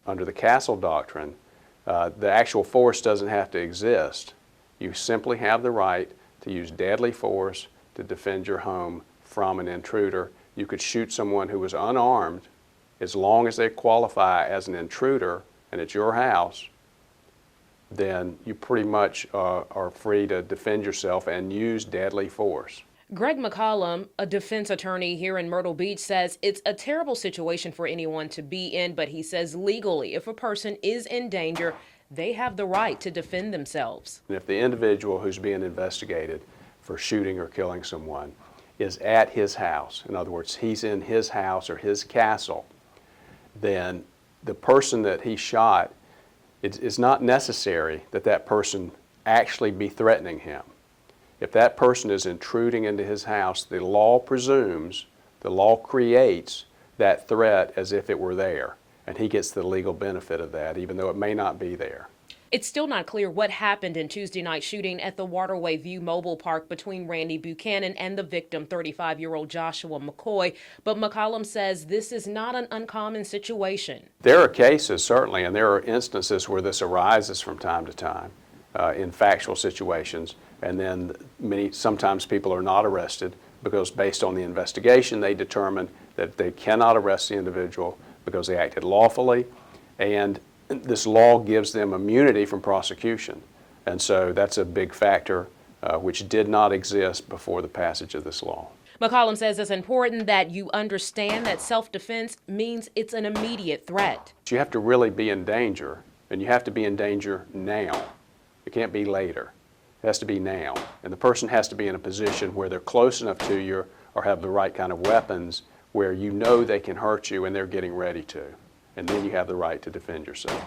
under the castle doctrine, the actual force doesn't have to exist. You simply have the right to use deadly force to defend your home from an intruder. You could shoot someone who was unarmed as long as they qualify as an intruder and it's your house. Then you pretty much are free to defend yourself and use deadly force. Greg McCollum, a defense attorney here in Myrtle Beach, says it's a terrible situation for anyone to be in, but he says legally, if a person is in danger, they have the right to defend themselves. And if the individual who's being investigated for shooting or killing someone is at his house, in other words, he's in his house or his castle, then the person that he shot, it's not necessary that that person actually be threatening him. If that person is intruding into his house, the law presumes, the law creates that threat as if it were there, and he gets the legal benefit of that, even though it may not be there. It's still not clear what happened in Tuesday night shooting at the Waterway View Mobile Park between Randy Buchanan and the victim, 35-year-old Joshua McCoy, but McCollum says this is not an uncommon situation. There are cases, certainly, and there are instances where this arises from time to time in factual situations, and then sometimes people are not arrested because based on the investigation they determine that they cannot arrest the individual because they acted lawfully, and this law gives them immunity from prosecution. And so that's a big factor which did not exist before the passage of this law. McCollum says it's important that you understand that self-defense means it's an immediate threat. You have to really be in danger, and you have to be in danger now. It can't be later. It has to be now. And the person has to be in a position where they're close enough to you or have the right kind of weapons where you know they can hurt you and they're getting ready to. And then you have the right to defend yourself.